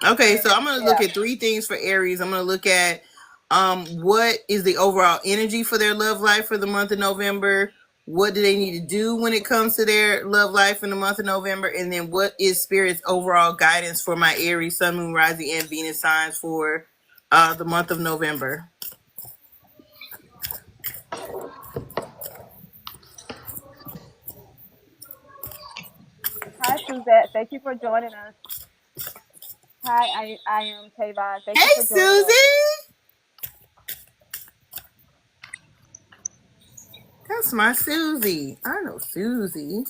Okay, so I'm gonna look Yeah. at three things for Aries. I'm gonna look at what is the overall energy for their love life for the month of November. What do they need to do when it comes to their love life in the month of November? And then what is Spirit's overall guidance for my Aries, Sun, Moon, Rising, and Venus signs for the month of November? Hi, Suzette. Thank you for joining us. Hi, I am Tavon. Thank you Hey, for joining us. Susie! That's my Susie. I know Susie.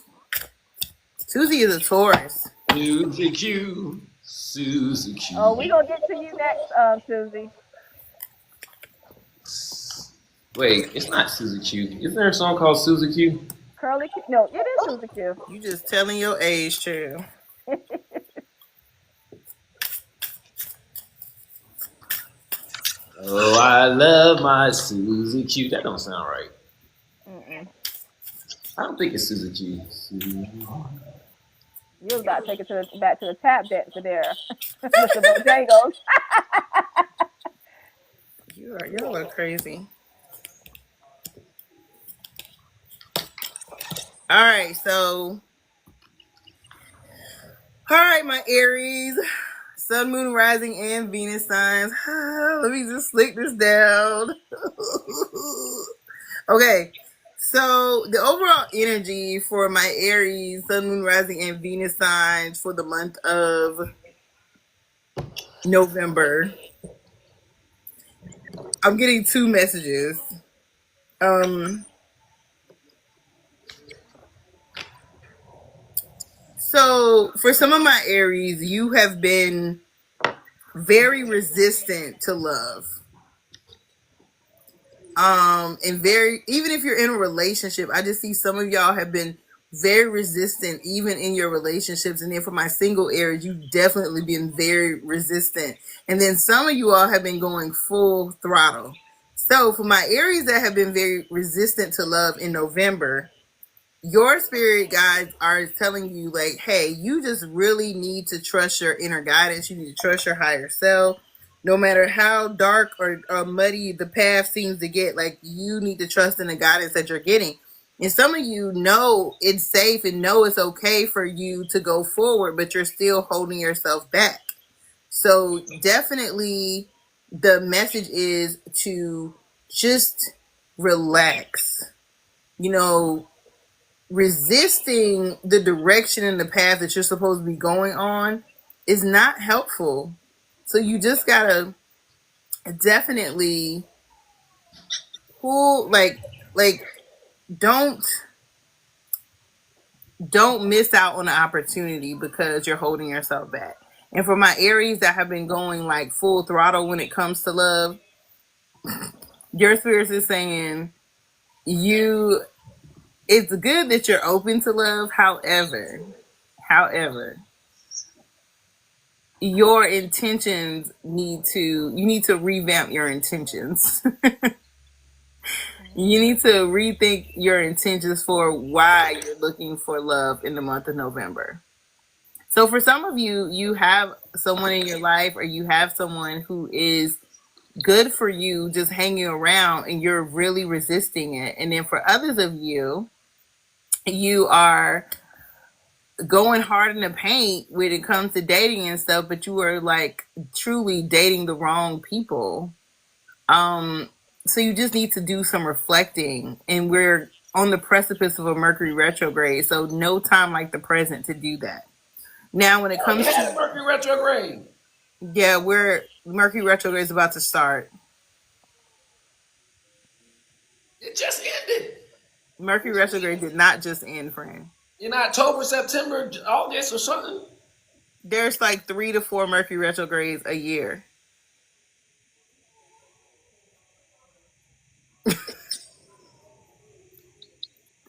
Susie is a Taurus. Susie Q, Susie Oh, Q. we're gonna get to you next, Susie. Wait, it's not Susie Q. Isn't there a song called Susie Q? Curly Q. No, it is Susie Q. You just telling your age, true. Oh, I love my Susie Q. That don't sound right. Mm-mm. I don't think it's Susie Q. Susie. You was about to take it to back to the tap dancer there, Mr. Bojangles. Y'all are crazy. All right, so all right, my Aries, Sun, Moon, Rising, and Venus signs. Let me just slick this down. Okay, so the overall energy for my Aries, Sun, Moon, Rising, and Venus signs for the month of November. I'm getting two messages. Um, so for some of my Aries, you have been very resistant to love. And very, even if you're in a relationship, I just see some of y'all have been very resistant even in your relationships. And then for my single Aries, you've definitely been very resistant. And then some of you all have been going full throttle. So for my Aries that have been very resistant to love in November, your spirit guides are telling you like, hey, you just really need to trust your inner guidance. You need to trust your higher self. No matter how dark or muddy the path seems to get, like you need to trust in the guidance that you're getting. And some of you know it's safe and know it's okay for you to go forward, but you're still holding yourself back. So definitely the message is to just relax. You know, resisting the direction and the path that you're supposed to be going on is not helpful. So you just gotta definitely pull like don't don't miss out on the opportunity because you're holding yourself back. And for my Aries that have been going like full throttle when it comes to love, your spirits is saying you it's good that you're open to love. However, your intentions you need to revamp your intentions. You need to rethink your intentions for why you're looking for love in the month of November. So for some of you, you have someone in your life or you have someone who is good for you just hanging around and you're really resisting it. And then for others of you, you are going hard in the paint when it comes to dating and stuff, but you are like truly dating the wrong people. So you just need to do some reflecting, and we're on the precipice of a Mercury retrograde, so no time like the present to do that. Now, when it Oh, we comes had to Mercury retrograde. yeah, we're Mercury retrograde is about to start. It just ended Mercury retrograde did not just end, friend. in October, September, August, or something. There's like 3 to 4 Mercury retrogrades a year.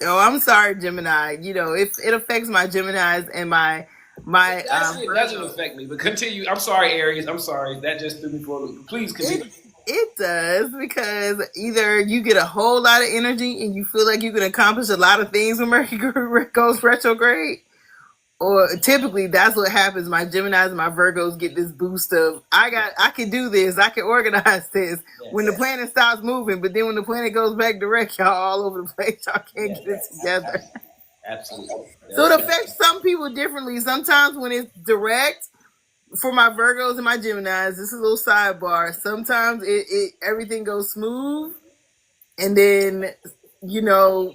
Oh, I'm sorry, Gemini. You know, it affects my Geminis and my Actually, it doesn't Virgo. affect me. But continue. I'm sorry, Aries. I'm sorry. That just threw me for a loop. Please continue. It does because either you get a whole lot of energy and you feel like you can accomplish a lot of things when Mercury goes retrograde, Or typically that's what happens. My Geminis and my Virgos get this boost of I can do this, I can organize this when the planet stops moving, but then when the planet goes back direct, y'all all over the place, y'all can't get it together. Absolutely. So it affects some people differently. Sometimes when it's direct, for my Virgos and my Geminis, this is a little sidebar. Sometimes it everything goes smooth, and then you know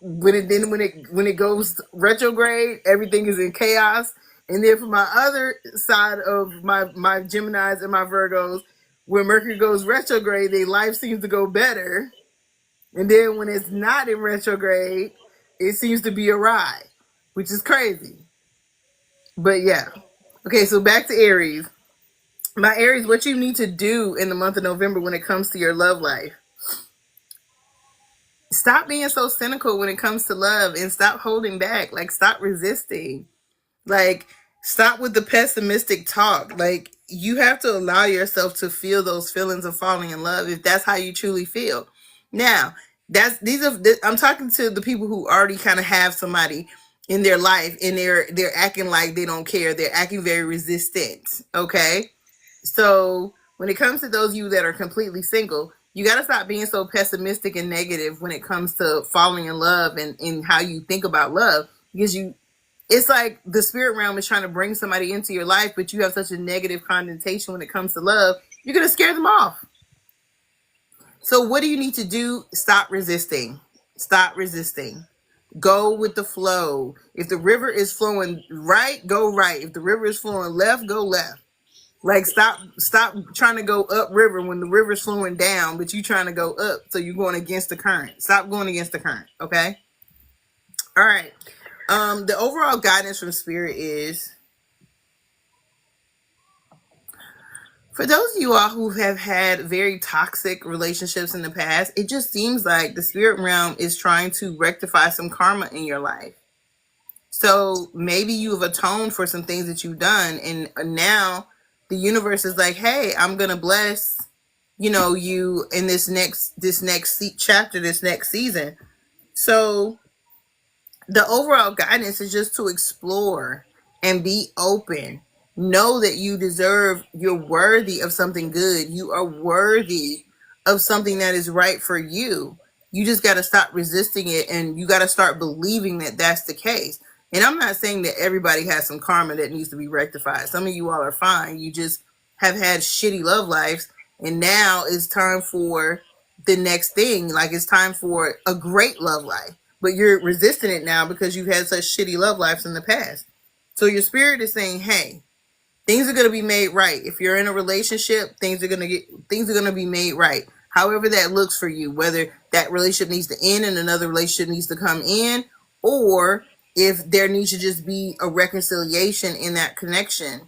when it goes retrograde, everything is in chaos. And then for my other side of my Geminis and my Virgos, when Mercury goes retrograde, their life seems to go better. And then when it's not in retrograde, it seems to be awry, which is crazy. But yeah. Okay, so back to Aries. My Aries, what you need to do in the month of November when it comes to your love life. Stop being so cynical when it comes to love and stop holding back. Like, stop resisting. Like, stop with the pessimistic talk. Like, you have to allow yourself to feel those feelings of falling in love if that's how you truly feel. Now, I'm talking to the people who already kind of have somebody in their life and they're acting like they don't care. They're acting very resistant. Okay? So, when it comes to those of you that are completely single, you got to stop being so pessimistic and negative when it comes to falling in love and how you think about love, because it's like the spirit realm is trying to bring somebody into your life, but you have such a negative connotation when it comes to love, you're going to scare them off. So what do you need to do? Stop resisting. Stop resisting. Go with the flow. If the river is flowing right, go right. If the river is flowing left, go left. Like, stop trying to go upriver when the river's flowing down, but you trying to go up, so you're going against the current. Stop going against the current, okay? All right. The overall guidance from Spirit is, for those of you all who have had very toxic relationships in the past, it just seems like the spirit realm is trying to rectify some karma in your life. So maybe you've atoned for some things that you've done, and now the universe is like, hey, I'm going to bless, you in this next chapter, this next season. So the overall guidance is just to explore and be open. Know that you deserve, you're worthy of something good. You are worthy of something that is right for you. You just got to stop resisting it, and you got to start believing that that's the case. And I'm not saying that everybody has some karma that needs to be rectified. Some of you all are fine. You just have had shitty love lives, and now it's time for the next thing. Like, it's time for a great love life. But you're resisting it now because you've had such shitty love lives in the past. So your spirit is saying, hey, things are going to be made right. If you're in a relationship, things are going to be made right. However that looks for you, whether that relationship needs to end and another relationship needs to come in, or if there needs to just be a reconciliation in that connection,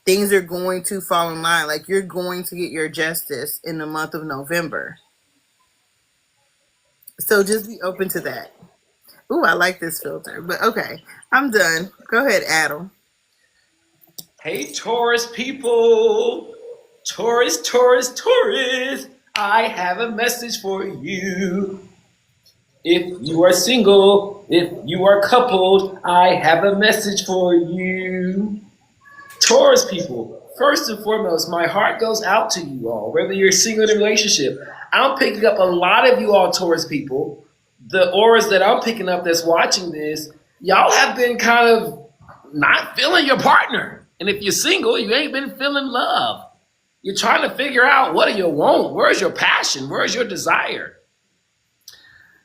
things are going to fall in line. Like, you're going to get your justice in the month of November. So just be open to that. Ooh, I like this filter, but okay, I'm done. Go ahead, Adam. Hey, Taurus people. Taurus. I have a message for you. If you are single, if you are coupled, I have a message for you. Taurus people, first and foremost, my heart goes out to you all, whether you're single in a relationship. I'm picking up a lot of you all, Taurus people. The auras that I'm picking up that's watching this, y'all have been kind of not feeling your partner. And if you're single, you ain't been feeling love. You're trying to figure out, what do you want? Where's your passion? Where's your desire?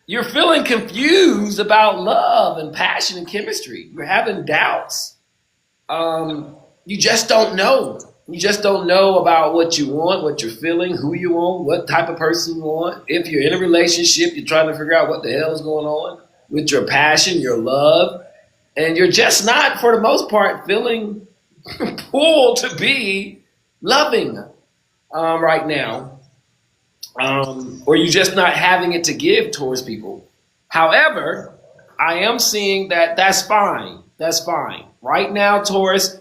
You're feeling confused about love and passion and chemistry. You're having doubts. You just don't know. You just don't know about what you want, what you're feeling, who you want, what type of person you want. If you're in a relationship, you're trying to figure out what the hell is going on with your passion, your love. And you're just not, for the most part, feeling pulled to be loving right now. Or you're just not having it to give towards people. However, I am seeing that that's fine. That's fine. Right now, Taurus,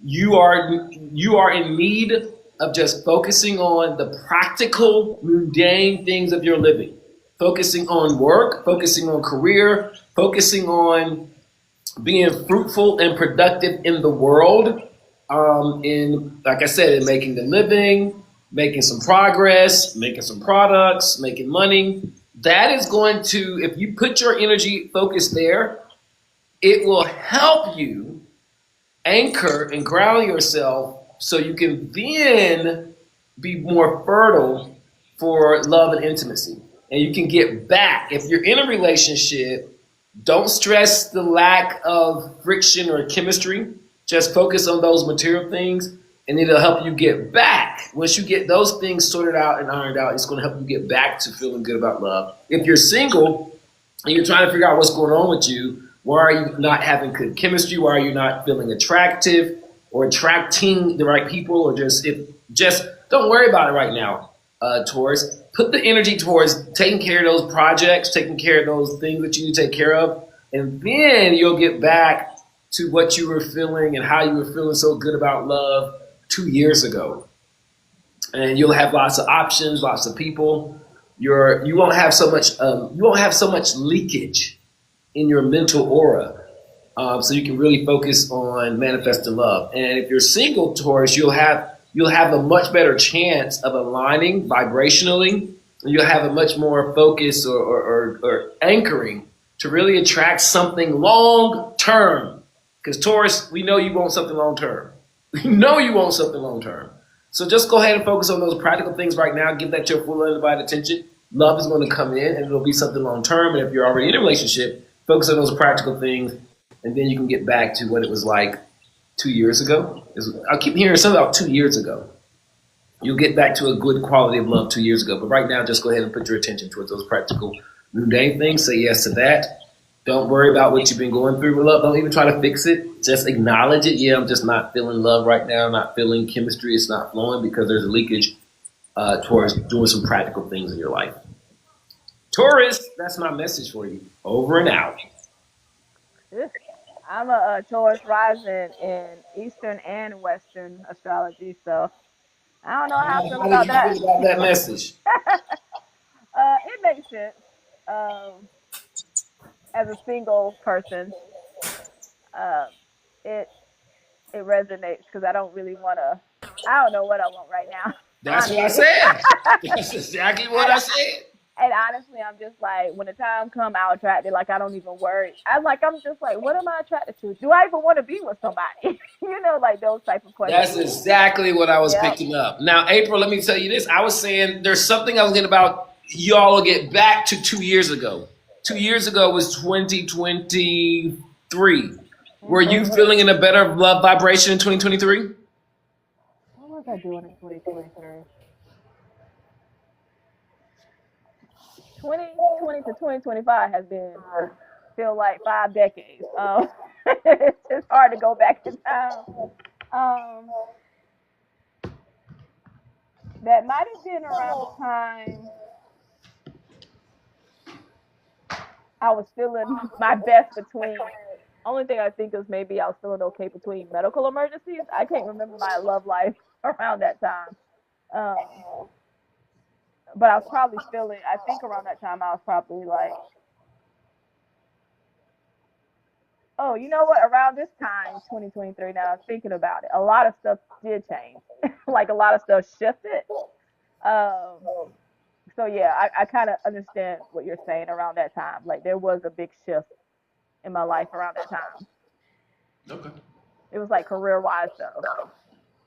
you are in need of just focusing on the practical, mundane things of your living. Focusing on work, focusing on career, focusing on being fruitful and productive in the world, in, like I said, in making a living, making some progress, making some products, making money. That is going to, if you put your energy focus there, it will help you anchor and ground yourself so you can then be more fertile for love and intimacy. And you can get back. If you're in a relationship, don't stress the lack of friction or chemistry. Just focus on those material things, and it'll help you get back. Once you get those things sorted out and ironed out, it's going to help you get back to feeling good about love. If you're single and you're trying to figure out what's going on with you, why are you not having good chemistry? Why are you not feeling attractive or attracting the right people? Or just don't worry about it right now, Taurus. Put the energy towards taking care of those projects, taking care of those things that you need to take care of, and then you'll get back to what you were feeling and how you were feeling so good about love 2 years ago. And you'll have lots of options, lots of people. You won't have so much leakage in your mental aura, so you can really focus on manifesting love. And if you're single, Taurus, you'll have a much better chance of aligning vibrationally. You'll have a much more focus or anchoring to really attract something long term. Because Taurus, we know you want something long term. We know you want something long term. So just go ahead and focus on those practical things right now. Give that your full undivided attention. Love is going to come in, and it'll be something long term. And if you're already in a relationship, focus on those practical things, and then you can get back to what it was like 2 years ago. I keep hearing something about 2 years ago. You'll get back to a good quality of love 2 years ago. But right now, just go ahead and put your attention towards those practical, mundane things. Say yes to that. Don't worry about what you've been going through with love. Don't even try to fix it. Just acknowledge it. Yeah, I'm just not feeling love right now. I'm not feeling chemistry. It's not flowing because there's a leakage towards doing some practical things in your life. Taurus, that's my message for you. Over and out. I'm a Taurus rising in Eastern and Western astrology, so I don't know how I feel How did about you that. feel about that message? It makes sense. Um, as a single person, um, it it resonates because I don't really want to. I don't know what I want right now, That's what I honestly. said. That's exactly what and I said. and honestly, I'm just like, when the time come, I'll attract it. Like I don't even worry. I'm just like, what am I attracted to? Do I even want to be with somebody? Like those type of That's questions. exactly what I was Yep. picking up. Now, April, let me tell you this. I was saying there's something I was getting about y'all will get back to 2 years ago. 2 years ago was 2023. Were you feeling in a better love vibration in 2023? What was I doing in 2023? 2020 to 2025 has been feel like 5 decades. It's just hard to go back in time. Um, that might have been around the time I was feeling my best between. Only thing I think is maybe I was feeling okay between medical emergencies. I can't remember my love life around that time. Um, but I was probably feeling. I think around that time I was probably like, oh, you know what? Around this time, 2023. Now I'm thinking about it. A lot of stuff did change. Like a lot of stuff shifted. Um, so yeah, I kind of understand what you're saying around that time. Like there was a big shift in my life around that time. Okay. It was like career wise though,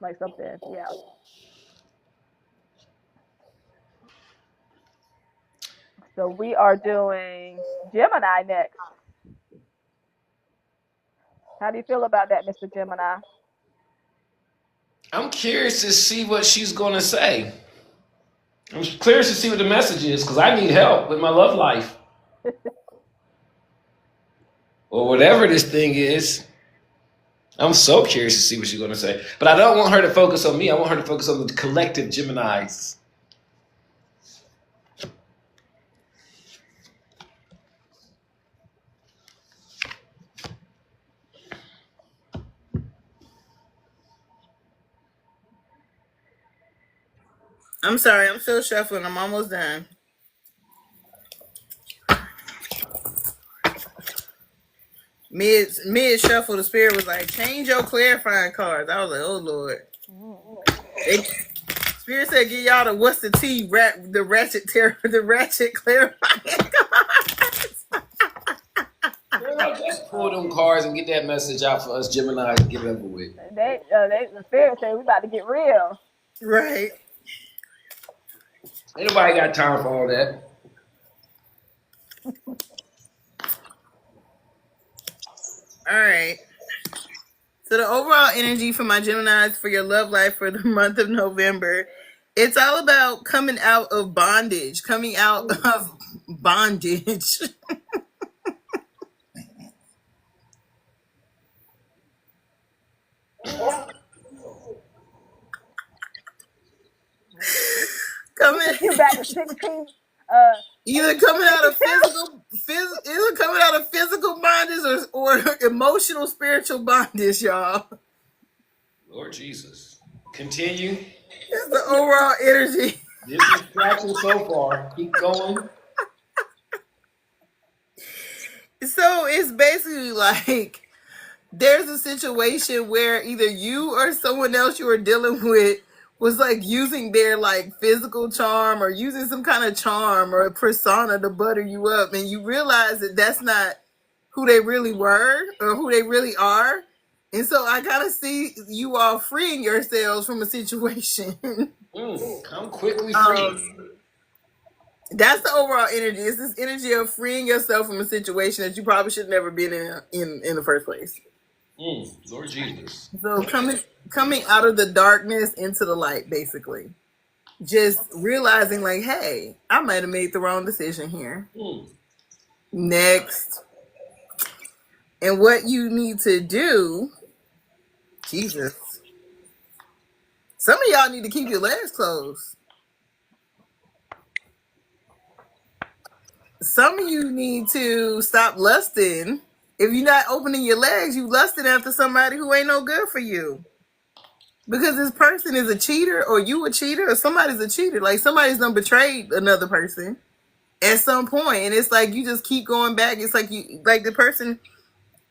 like something. Yeah. So we are doing Gemini next. How do you feel about that, Mr. Gemini? I'm curious to see what she's going to say. I'm curious to see what the message is because I need help with my love life or whatever this thing is. I'm so curious to see what she's going to say. But I don't want her to focus on me. I want her to focus on the collective Geminis. I'm sorry, I'm still shuffling. I'm almost done. Mid shuffle, the spirit was like, change your clarifying cards. I was like, oh Lord. Spirit said, get y'all the what's the T the ratchet clarifying cards. Just pull them cards and get that message out for us Gemini to get it over with. The spirit said we about to get real. Right. Ain't nobody got time for all that. All right. So the overall energy for my Geminis for your love life for the month of November, it's all about coming out of bondage, coming out of bondage. You back to 16. Either coming out of physical bondage or emotional spiritual bondage, y'all. Lord Jesus. Continue. It's the overall energy. This is traction so far. Keep going. So it's basically like there's a situation where either you or someone else you are dealing with was like using their like physical charm or using some kind of charm or a persona to butter you up, and you realize that that's not who they really were or who they really are. And so I gotta see you all freeing yourselves from a situation. Come quickly free. That's the overall energy. It's this energy of freeing yourself from a situation that you probably should have never been in the first place. Lord Jesus. So coming out of the darkness into the light, basically. Just realizing like, hey, I might have made the wrong decision here. Next. And what you need to do, Jesus. Some of y'all need to keep your legs closed. Some of you need to stop lusting. If you're not opening your legs, you lusting after somebody who ain't no good for you. Because this person is a cheater, or you a cheater, or somebody's a cheater. Like somebody's done betrayed another person at some point. And it's like you just keep going back. It's like the person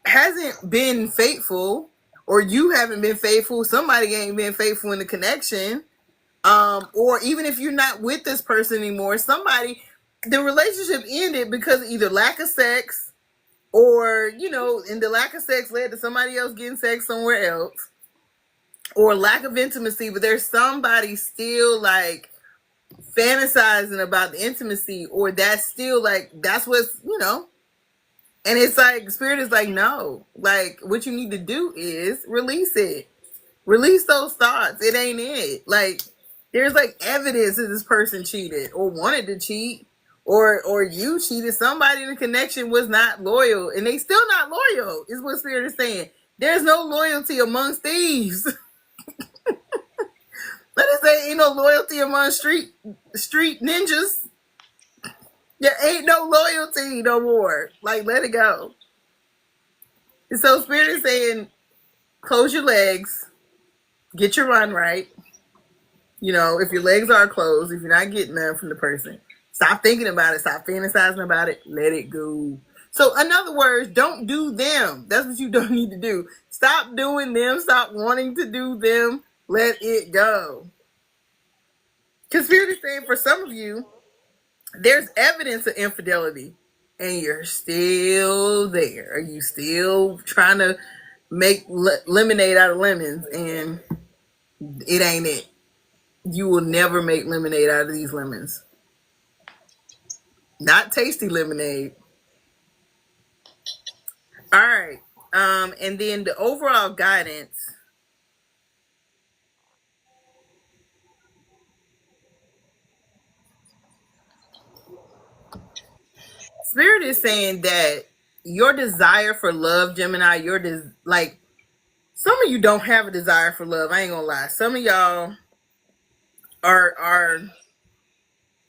hasn't been faithful, or you haven't been faithful. Somebody ain't been faithful in the connection. Or even if you're not with this person anymore, the relationship ended because of either lack of sex or, and the lack of sex led to somebody else getting sex somewhere else, or lack of intimacy, but there's somebody still like fantasizing about the intimacy, or that's still like, that's what's, and it's like, Spirit is like, no, like what you need to do is release it. Release those thoughts. It ain't it. Like there's like evidence that this person cheated or wanted to cheat. Or you cheated. Somebody in the connection was not loyal, and they still not loyal, is what Spirit is saying. There's no loyalty amongst thieves. Let us say ain't no loyalty among street ninjas. There ain't no loyalty no more. Like, let it go. And so Spirit is saying, close your legs, get your run right. If your legs are closed, if you're not getting none from the person, stop thinking about it. Stop fantasizing about it. Let it go. So in other words, don't do them. That's what you don't need to do. Stop doing them. Stop wanting to do them. Let it go. Because Spirit is saying for some of you, there's evidence of infidelity and you're still there. Are you still trying to make lemonade out of lemons, and it ain't it. You will never make lemonade out of these lemons. Not tasty lemonade. All right. And then the overall guidance. Spirit is saying that your desire for love, Gemini, like some of you don't have a desire for love. I ain't gonna lie. Some of y'all are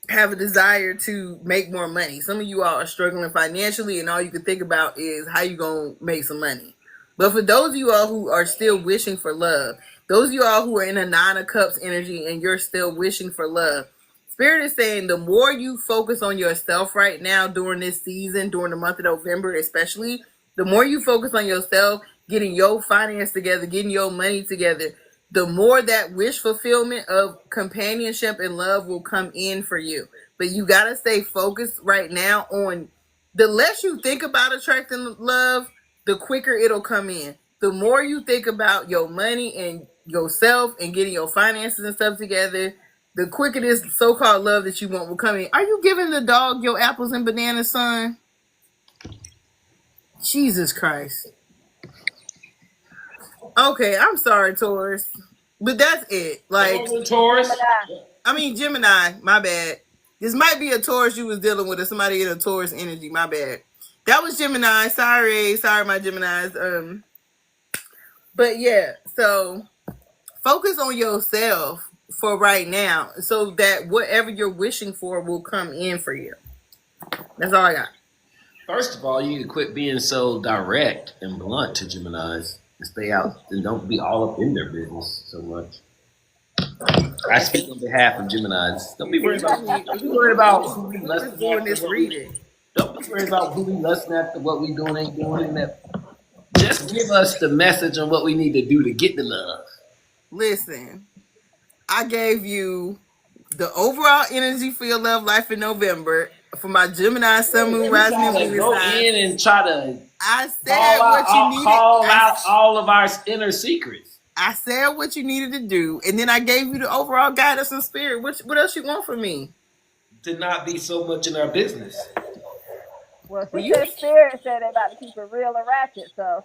have a desire to make more money. Some of you all are struggling financially, and all you can think about is how you gonna make some money. But for those of you all who are still wishing for love, those of you all who are in a 9 of Cups energy and you're still wishing for love, Spirit is saying the more you focus on yourself right now during this season, during the month of November especially, The more you focus on yourself, getting your finance together, getting your money together, the more that wish fulfillment of companionship and love will come in for you. But you got to stay focused right now on the less you think about attracting love, the quicker it'll come in. The more you think about your money and yourself and getting your finances and stuff together, the quicker this so-called love that you want will come in. Are you giving the dog your apples and bananas, son? Jesus Christ. Okay, I'm sorry, Taurus. But that's it. Like, Taurus. Gemini, my bad. This might be a Taurus you was dealing with, or somebody in a Taurus energy, my bad. That was Gemini. Sorry, my Geminis. But yeah, so focus on yourself for right now, so that whatever you're wishing for will come in for you. That's all I got. First of all, you need to quit being so direct and blunt to Geminis and stay out and don't be all up in their business so much. I speak on behalf of Geminis. Don't be worried about who we lusting after. Don't be worried about who we lusting after, what we doing, ain't doing. Just give us the message on what we need to do to get the love. Listen, I gave you the overall energy for your love life in November for my Gemini, Sun, Moon, Rising, and Venus. Go in and try to. I said what you needed. Call out all of our inner secrets. I said what you needed to do, and then I gave you the overall guidance and spirit. What else you want from me? To not be so much in our business. Well, she said spirit said they about to keep it real and ratchet, so.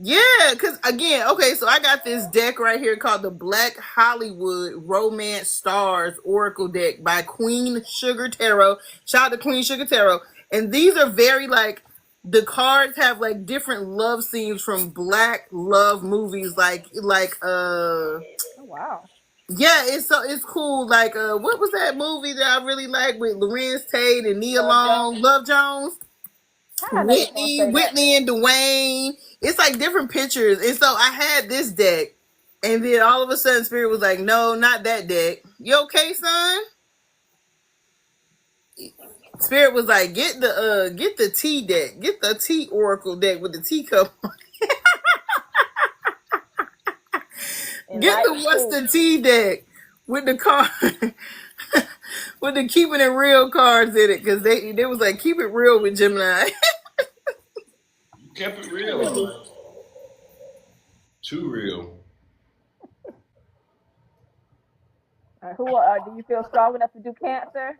Yeah, because again, okay, so I got this deck right here called the Black Hollywood Romance Stars Oracle deck by Queen Sugar Tarot. Shout out to Queen Sugar Tarot. And these are very like, the cards have like different love scenes from Black love movies, Oh wow. Yeah, it's cool. Like what was that movie that I really like with Lorenz Tate and Nia Long, Love Jones? Whitney and Dwayne. It's like different pictures. And so I had this deck, and then all of a sudden Spirit was like, no, not that deck. You okay, son? Spirit was like, get the tea deck. Get the tea oracle deck with the teacup. Get the what's the tea deck with the card with the keeping it real cards in it, because they was like, keep it real with Gemini. You kept it real. Too real. Who do you feel strong enough to do Cancer?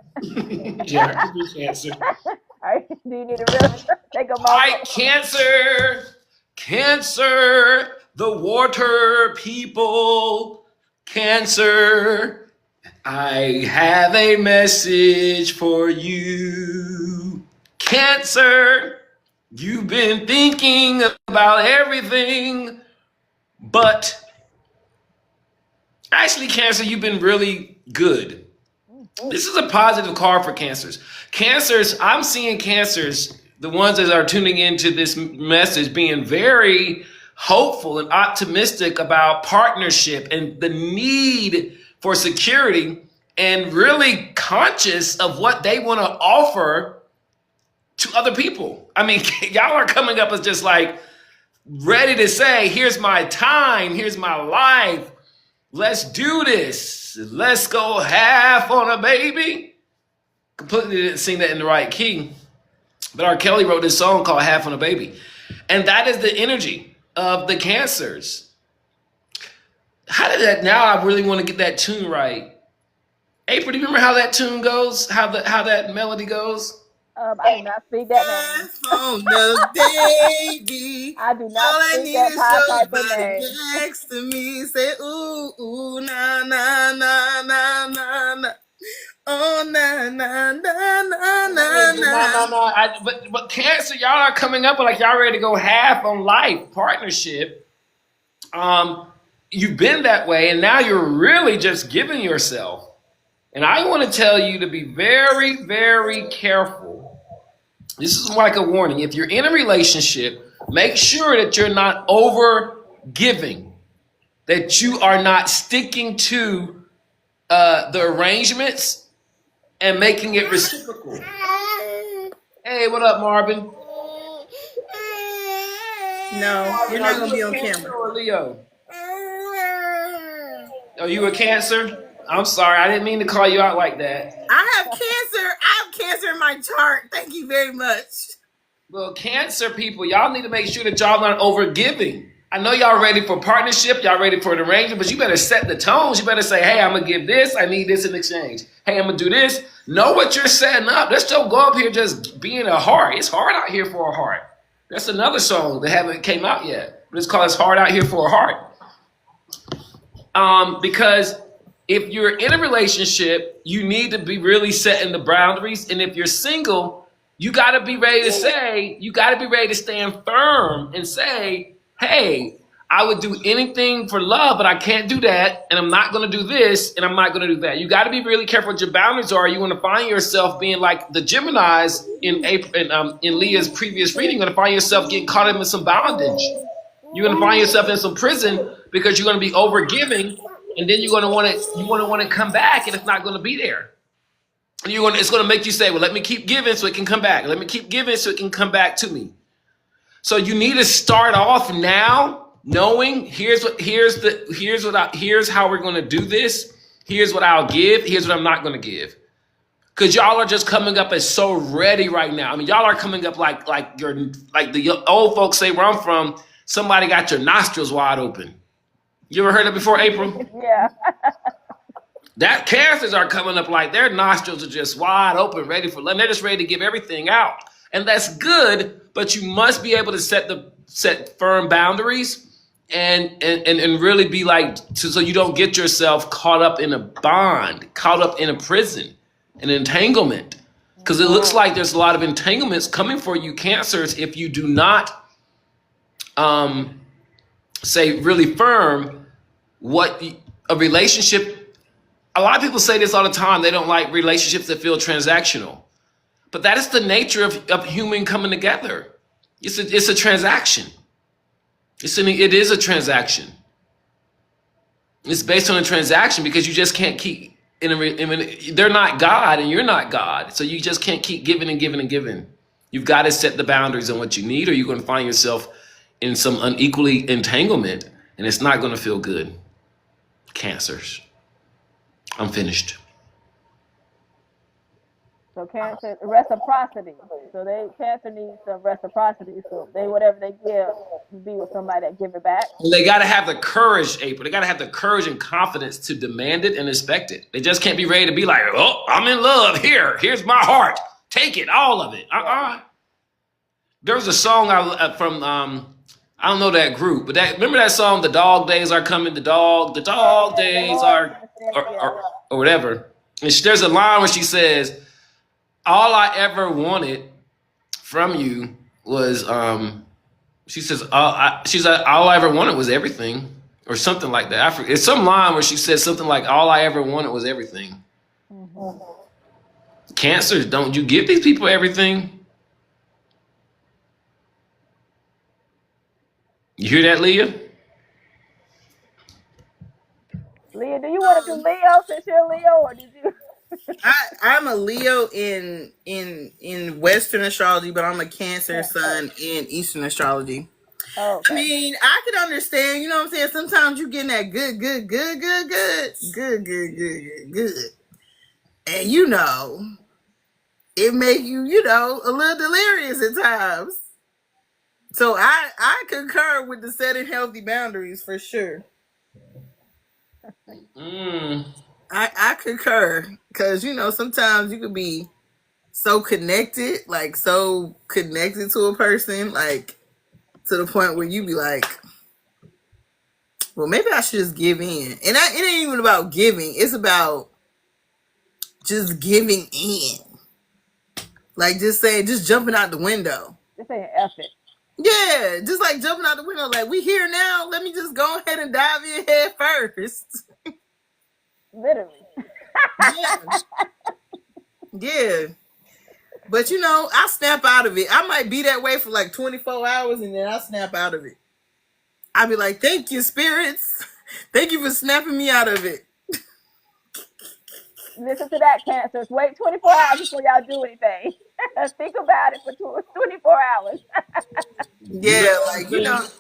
Yeah, I can do Cancer. Do you need a real take a moment? All right, Cancer, the water people, Cancer. I have a message for you, Cancer. You've been thinking about everything, but actually, Cancer, you've been really good. This is a positive card for Cancers. Cancers, I'm seeing Cancers, the ones that are tuning into this message, being very hopeful and optimistic about partnership and the need for security, and really conscious of what they want to offer to other people. I mean, y'all are coming up as just like ready to say, here's my time, here's my life. Let's do this. Let's go half on a baby. Completely didn't sing that in the right key. But R. Kelly wrote this song called Half on a Baby. And that is the energy of the Cancers. How did that, now I really want to get that tune right. April, do you remember how that tune goes? How that melody goes? I do not speak that name. On the baby. I do not speak that type name. Next to me, say ooh, ooh, na, na, na, na, na, na. Oh, na, na, na, na, na. But Cancer, y'all are coming up like y'all ready to go half on life partnership. You've been that way, and now you're really just giving yourself. And I want to tell you to be very, very careful. This is like a warning. If you're in a relationship, make sure that you're not over giving, that you are not sticking to the arrangements and making it reciprocal. Hey, what up, Marvin? No, you're Are not gonna you be a on Cancer camera. or a Leo? Are you a Cancer? I'm sorry, I didn't mean to call you out like that. I have cancer in my chart. Thank you very much. Well, Cancer people, y'all need to make sure that y'all not over giving. I know y'all ready for partnership, y'all ready for an arrangement, but you better set the tones. You better say, hey, I'm gonna give this, I need this in exchange. Hey, I'm gonna do this. Know what you're setting up. Let's don't go up here just being a heart. It's hard out here for a heart. That's another song that haven't came out yet. But it's called It's Hard Out Here for a Heart. Because if you're in a relationship, you need to be really setting the boundaries. And if you're single, you got to be ready to say, you got to be ready to stand firm and say, hey, I would do anything for love, but I can't do that. And I'm not going to do this. And I'm not going to do that. You got to be really careful what your boundaries are. You're going to find yourself being like the Geminis in Leah's previous reading. You're going to find yourself getting caught up in some bondage. You're going to find yourself in some prison because you're going to be over giving, and then you're going to want to come back, and it's not going to be there. And it's going to make you say, well, let me keep giving so it can come back. Let me keep giving so it can come back to me. So you need to start off now knowing here's how we're going to do this. Here's what I'll give. Here's what I'm not going to give. Because y'all are just coming up as so ready right now. I mean, y'all are coming up like the old folks say where I'm from. Somebody got your nostrils wide open. You ever heard that before, April? Yeah. That Cancers are coming up like their nostrils are just wide open, ready for love. They're just ready to give everything out. And that's good, but you must be able to set firm boundaries and really be like, so you don't get yourself caught up in a bond, caught up in a prison, an entanglement. Because it looks like there's a lot of entanglements coming for you, Cancers, if you do not say really firm what a relationship. A lot of people say this all the time. They don't like relationships that feel transactional, but that is the nature of human coming together. It's a transaction. It is a transaction. It's based on a transaction because you just can't keep they're not God and you're not God, so you just can't keep giving and giving and giving. You've got to set the boundaries on what you need, or you're going to find yourself in some unequally entanglement, and it's not going to feel good. Cancers. I'm finished. So Cancer, reciprocity. So Cancer needs some reciprocity. So whatever they give, be with somebody that give it back. Well, they got to have the courage, April. They got to have the courage and confidence to demand it and expect it. They just can't be ready to be like, oh, I'm in love. Here's my heart. Take it, all of it. There was a song from I don't know that group, but remember that song, "The Dog Days Are Coming." The dog days are, or whatever. And there's a line where she says, "All I ever wanted from you was," she says, "All I ever wanted was everything," or something like that. It's some line where she says something like, "All I ever wanted was everything." Mm-hmm. Cancers, don't you give these people everything? You hear that, Leah? Leah, do you want to do Leo since you're Leo, or did you? I'm a Leo in Western astrology, but I'm a Cancer sun in Eastern astrology. Oh, okay. I mean, I could understand, you know what I'm saying? Sometimes you getting that good. And it make you, a little delirious at times. So I concur with the setting healthy boundaries for sure. I concur because sometimes you could be so connected to a person, like to the point where you be like, well, maybe I should just give in. And it ain't even about giving; it's about just giving in, like just jumping out the window. This ain't epic. Yeah, just like jumping out the window, like we here now. Let me just go ahead and dive in head first. Literally. Yeah. But I snap out of it. I might be that way for like 24 hours and then I snap out of it. I'll be like, thank you, spirits. Thank you for snapping me out of it. listen to that, Cancers. Wait 24 hours before y'all do anything. Think about it for 24 hours. You Yeah, better like, think.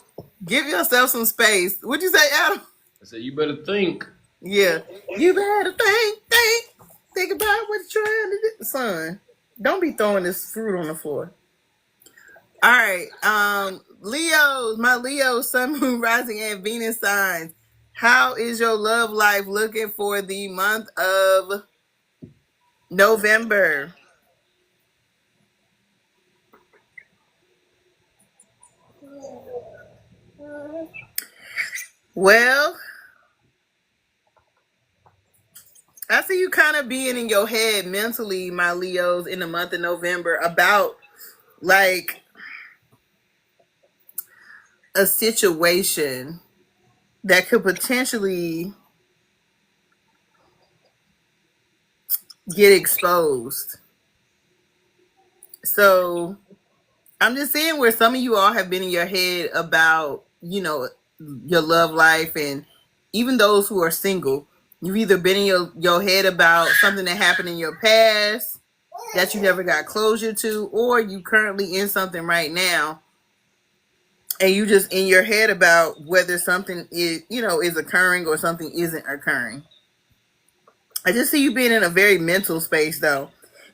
give yourself some space. What'd you say, Adam? I said you better think. Yeah. You better think about what you're trying to do. Son, don't be throwing this fruit on the floor. All right. Leo's, my Leo, Sun, Moon, Rising, and Venus signs. How is your love life looking for the month of November? Well, I see you kind of being in your head mentally, my Leos, in the month of November about like a situation that could potentially get exposed. So I'm just saying where some of you all have been in your head about, your love life, and even those who are single, you've either been in your head about something that happened in your past that you never got closure to, or you currently in something right now and you just in your head about whether something is occurring or something isn't occurring. I just see you being in a very mental space though.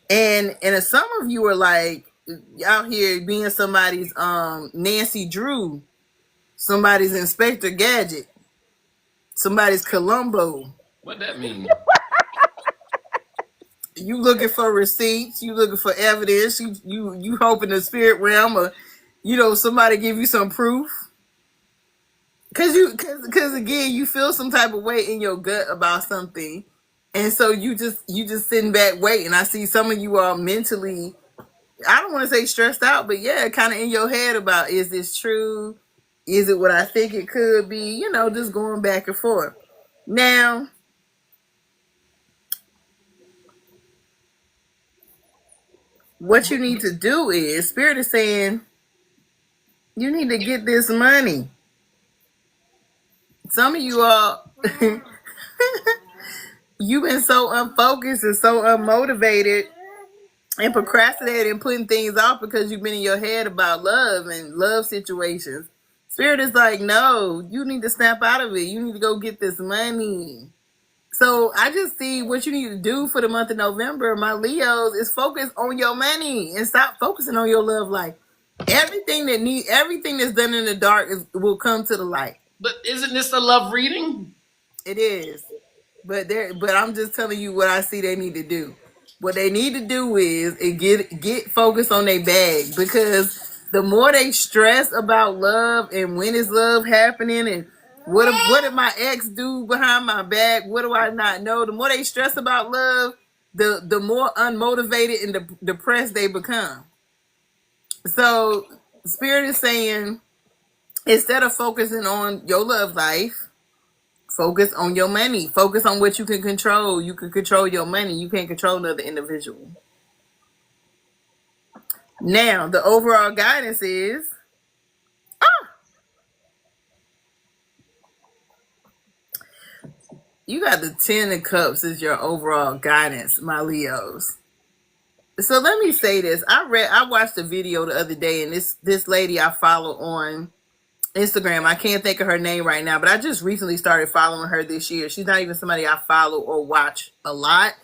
And if some of you are like out here being somebody's Nancy Drew, somebody's Inspector Gadget, somebody's Columbo. What that mean? You looking for receipts, you looking for evidence, you hoping the spirit realm or somebody give you some proof. Cause again, you feel some type of way in your gut about something. And so you just sitting back waiting. I see some of you are mentally, I don't want to say stressed out, but yeah, kind of in your head about, is this true? Is it what I think it could be? Just going back and forth. Now, what you need to do is, Spirit is saying, you need to get this money. Some of you all, you've been so unfocused and so unmotivated and procrastinating and putting things off because you've been in your head about love and love situations. Spirit is like, no, you need to snap out of it. You need to go get this money. So I just see what you need to do for the month of November, my Leos, is focus on your money and stop focusing on your love life. Everything that's done in the dark will come to the light. But isn't this a love reading? It is. But I'm just telling you what I see they need to do. What they need to do is get focused on their bag, because the more they stress about love and when is love happening and what did my ex do behind my back, what do I not know, the more they stress about love, the more unmotivated and depressed they become. So Spirit is saying, instead of focusing on your love life, focus on your money. Focus on what you can control. You can control your money. You can't control another individual. Now, the overall guidance is, you got the 10 of Cups as your overall guidance, my Leos. So let me say this. I watched a video the other day, and this lady I follow on Instagram, I can't think of her name right now, but I just recently started following her this year. She's not even somebody I follow or watch a lot,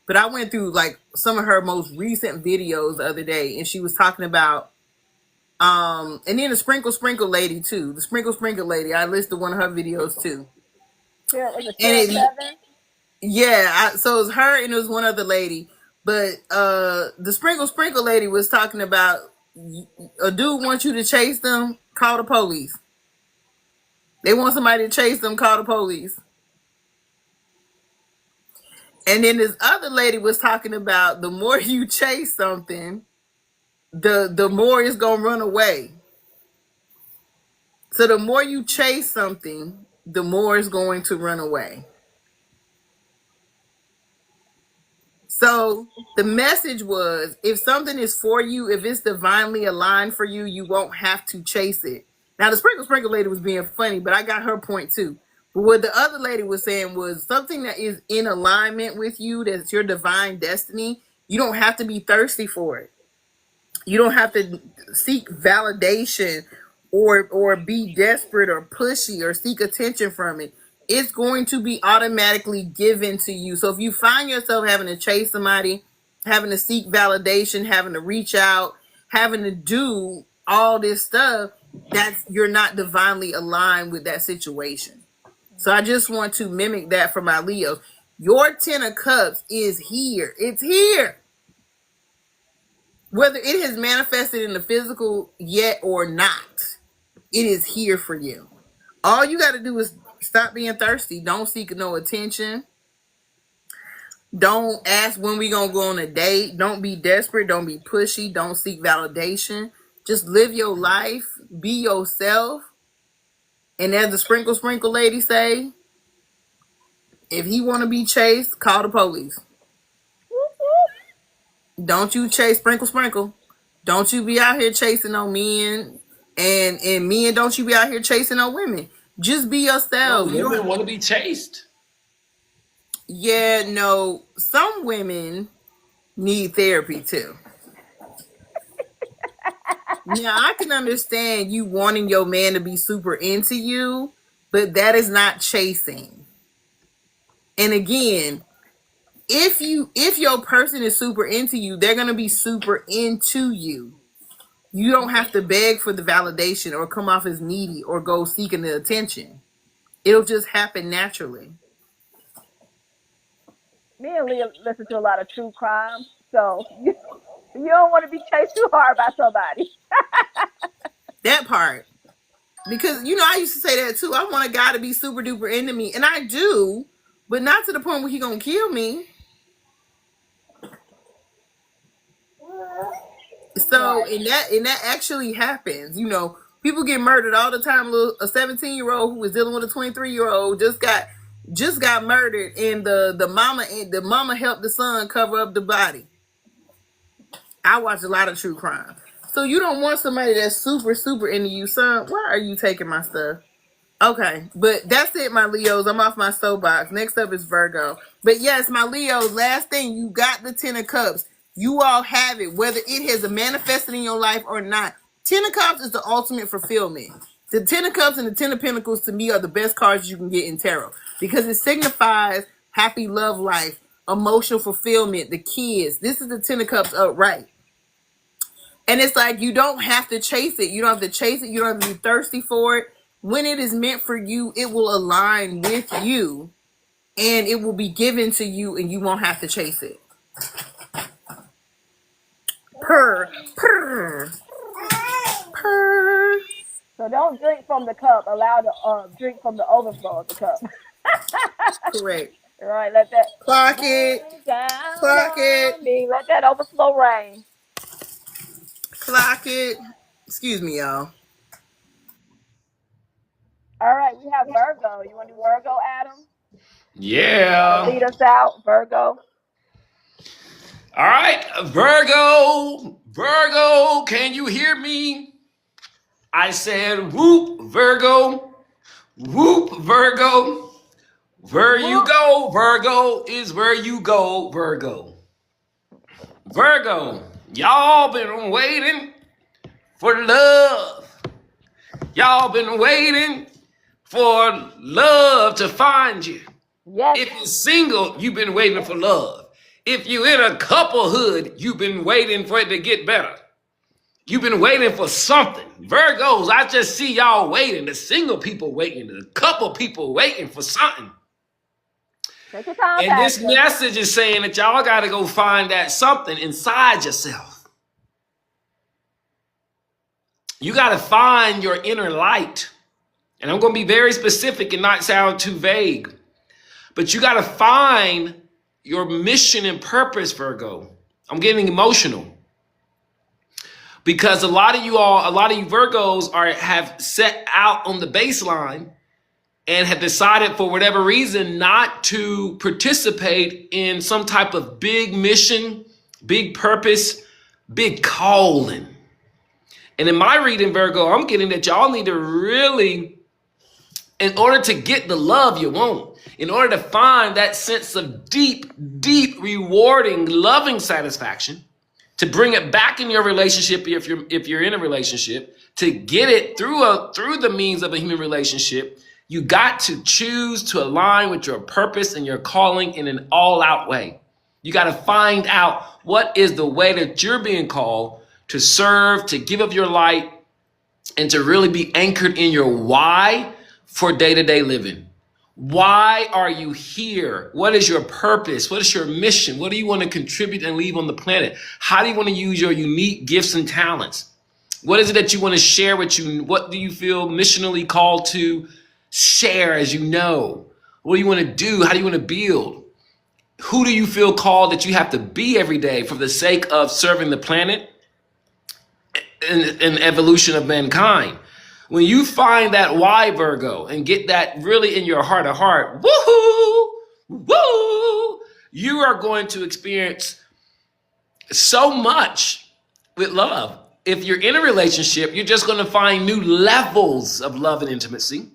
but I went through like some of her most recent videos the other day, and she was talking about and then the sprinkle lady too. The sprinkle lady, I listed one of her videos too. Yeah, is it And 7? yeah, so it was her and it was one other lady, but the sprinkle lady was talking about, a dude wants you to chase them, call the police. They want somebody to chase them, call the police. And then this other lady was talking about, the more you chase something, the more it's gonna run away. So the more you chase something, the more it's going to run away. So the message was, if something is for you, if it's divinely aligned for you, you won't have to chase it. Now the sprinkle lady was being funny, but I got her point too. But what the other lady was saying was something that is in alignment with you, that's your divine destiny. You don't have to be thirsty for it. You don't have to seek validation or be desperate or pushy or seek attention from it. It's going to be automatically given to you. So if you find yourself having to chase somebody, having to seek validation, having to reach out, having to do all this stuff, that's you're not divinely aligned with that situation. So I just want to mimic that for my Leos. Your 10 of Cups is here. It's here. Whether it has manifested in the physical yet or not, it is here for you. All you got to do is stop being thirsty. Don't seek no attention. Don't ask when we going to go on a date. Don't be desperate. Don't be pushy. Don't seek validation. Just live your life. Be yourself. And as the sprinkle lady say, if he want to be chased, call the police. Don't you chase sprinkle. Don't you be out here chasing on men, and men, don't you be out here chasing on women. Just be No, yourself. You women don't. want to be chased. Yeah, no. Some women need therapy too. Now I can understand you wanting your man to be super into you, but that is not chasing. And again, if your person is super into you, they're gonna be super into you. You don't have to beg for the validation or come off as needy or go seeking the attention. It'll just happen naturally. Me and Leah listen to a lot of true crime, so you don't want to be chased too hard by somebody. That part. Because, I used to say that too. I want a guy to be super duper into me. And I do, but not to the point where he gonna kill me. So, Right. and that actually happens. People get murdered all the time. A 17-year-old who was dealing with a 23-year-old just got murdered, and the mama helped the son cover up the body. I watch a lot of true crime. So you don't want somebody that's super, super into you, son. Why are you taking my stuff? Okay, but that's it, my Leos. I'm off my soapbox. Next up is Virgo. But yes, my Leos, last thing, you got the 10 of Cups. You all have it, whether it has manifested in your life or not. 10 of Cups is the ultimate fulfillment. The 10 of Cups and the 10 of Pentacles, to me, are the best cards you can get in tarot because it signifies happy love life, emotional fulfillment, the kids. This is the 10 of Cups upright. And it's like you don't have to chase it. You don't have to chase it. You don't have to be thirsty for it. When it is meant for you, it will align with you and it will be given to you and you won't have to chase it. Purr. So don't drink from the cup. Allow the drink from the overflow of the cup. Correct. All right, let that Clock it. rain down Clock it. on me. Let that overflow rain. Clock it. Excuse me, y'all. All right, we have Virgo. You want to do Virgo, Adam? Yeah. Lead us out, Virgo. All right, Virgo. Virgo, can you hear me? I said, whoop, Virgo. Whoop, Virgo. Where you go, Virgo, is where you go, Virgo. Virgo, y'all been waiting for love. Y'all been waiting for love to find you. Yes. If you're single, you've been waiting for love. If you're in a couplehood, you've been waiting for it to get better. You've been waiting for something. Virgos, I just see y'all waiting. The single people waiting. The couple people waiting for something. Take your time, And this Pastor. message is saying that y'all got to go find that something inside yourself. You got to find your inner light. And I'm going to be very specific and not sound too vague. But you got to find your mission and purpose, Virgo. I'm getting emotional. Because a lot of you Virgos have set out on the baseline and have decided for whatever reason not to participate in some type of big mission, big purpose, big calling. And in my reading, Virgo, I'm getting that y'all need to really In order to get the love you want, in order to find that sense of deep, deep, rewarding, loving satisfaction, to bring it back in your relationship if you're in a relationship, to get it through the means of a human relationship, you got to choose to align with your purpose and your calling in an all-out way. You got to find out what is the way that you're being called to serve, to give up your light, and to really be anchored in your why for day-to-day living. Why are you here? What is your purpose? What is your mission? What do you want to contribute and leave on the planet? How do you want to use your unique gifts and talents? What is it that you want to share with you? What do you feel missionally called to share as you know? What do you want to do? How do you want to build? Who do you feel called that you have to be every day for the sake of serving the planet and evolution of mankind? When you find that why, Virgo, and get that really in your heart of heart, woohoo, woo, you are going to experience so much with love. If you're in a relationship, you're just going to find new levels of love and intimacy.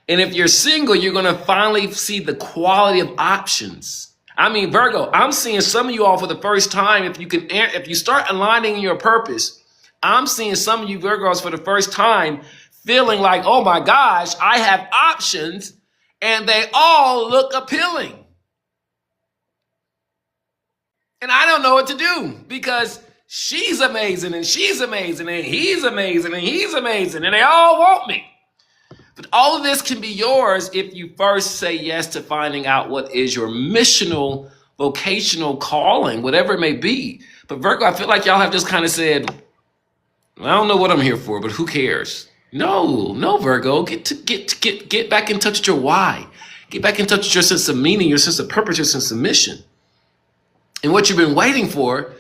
And if you're single, you're going to finally see the quality of options. I mean, Virgo, I'm seeing some of you all for the first time. If you start aligning your purpose, I'm seeing some of you Virgos for the first time feeling like, oh my gosh, I have options and they all look appealing. And I don't know what to do because she's amazing and she's amazing and he's amazing and he's amazing and they all want me. But all of this can be yours if you first say yes to finding out what is your missional, vocational calling, whatever it may be. But Virgo, I feel like y'all have just kind of said, I don't know what I'm here for, but who cares? No, Virgo, get back in touch with your why. Get back in touch with your sense of meaning, your sense of purpose, your sense of mission. And what you've been waiting for,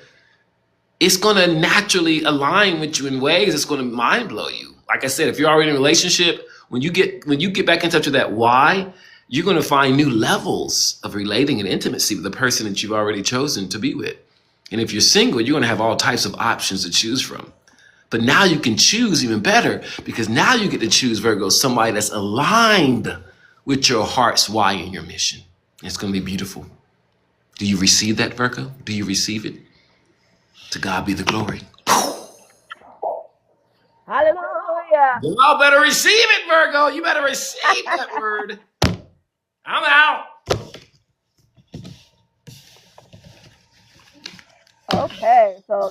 it's going to naturally align with you in ways that's going to mind blow you. Like I said, if you're already in a relationship, when you get back in touch with that why, you're going to find new levels of relating and intimacy with the person that you've already chosen to be with. And if you're single, you're going to have all types of options to choose from. But now you can choose even better because now you get to choose, Virgo, somebody that's aligned with your heart's why and your mission. It's going to be beautiful. Do you receive that, Virgo? Do you receive it? To God be the glory. Hallelujah. Y'all better receive it, Virgo. You better receive that word. I'm out. Okay, so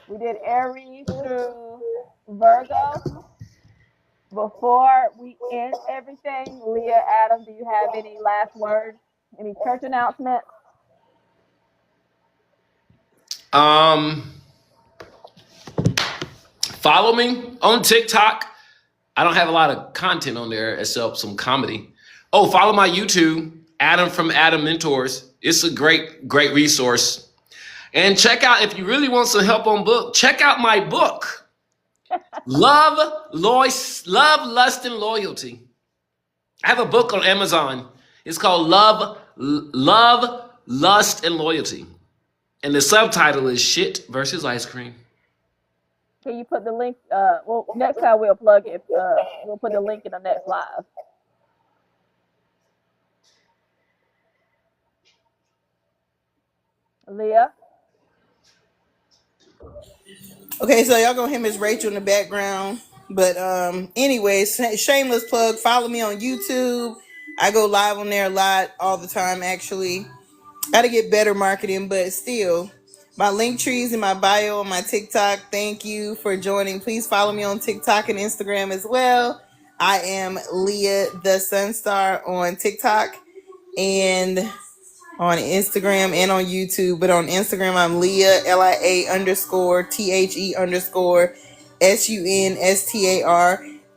we did Aries through Virgo. Before we end everything, Leah, Adam, do you have any last words? Any church announcements? Follow me on TikTok. I don't have a lot of content on there except some comedy. Oh, follow my YouTube, Adam from Adam Mentors. It's a great resource. And check out, if you really want some help on book, check out my book, Love, Lust, and Loyalty. I have a book on Amazon. It's called Love, Lust, and Loyalty. And the subtitle is Shit versus Ice Cream. Can you put the link? Well, next time we'll plug it. We'll put the link in the next live. Leah? Okay, so y'all gonna hear Miss Rachel in the background. But anyways, shameless plug. Follow me on YouTube. I go live on there a lot, all the time actually. Gotta get better marketing, but still. My link trees in my bio on my TikTok. Thank you for joining. Please follow me on TikTok and Instagram as well. I am Leah the Sunstar on TikTok and on Instagram and on YouTube. But on Instagram, I'm Leah, LIA_THE_SUNSTAR.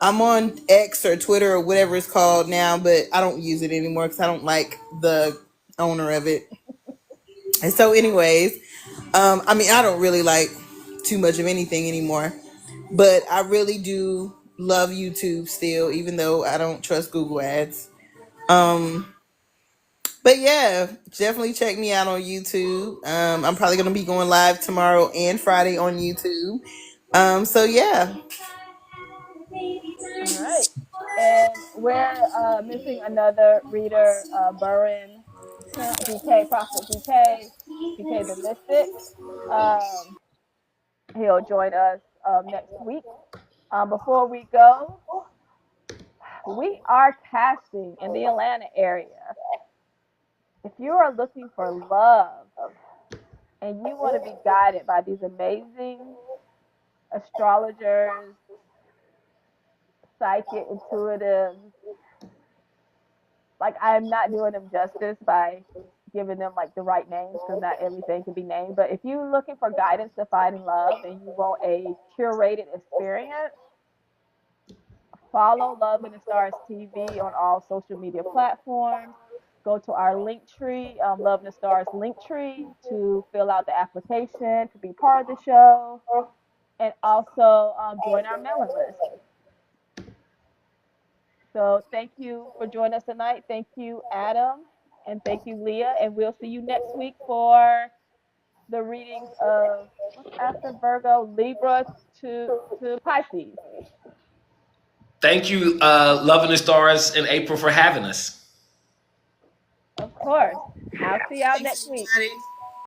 I'm on X or Twitter or whatever it's called now, but I don't use it anymore because I don't like the owner of it. And so anyways, I don't really like too much of anything anymore, but I really do love YouTube still, even though I don't trust Google ads. But yeah, definitely check me out on YouTube. I'm probably going to be going live tomorrow and Friday on YouTube. So yeah. All right. And we're missing another reader, Burin Pimp BK, Prophet BK the Mystic. Um, he'll join us next week. Before we go, we are casting in the Atlanta area. If you are looking for love and you want to be guided by these amazing astrologers, psychic, intuitives, like I'm not doing them justice by giving them like the right names because not everything can be named. But if you're looking for guidance to finding love and you want a curated experience, follow Love in the Stars TV on all social media platforms. Go to our link tree, Love in the Stars link tree, to fill out the application to be part of the show, and also join our mailing list. So thank you for joining us tonight. Thank you, Adam, and thank you, Leah. And we'll see you next week for the readings of what's after Virgo, Libra to Pisces. Thank you, Loving the Stars in April, for having us. Of course. I'll see y'all Thanks, next week. everybody.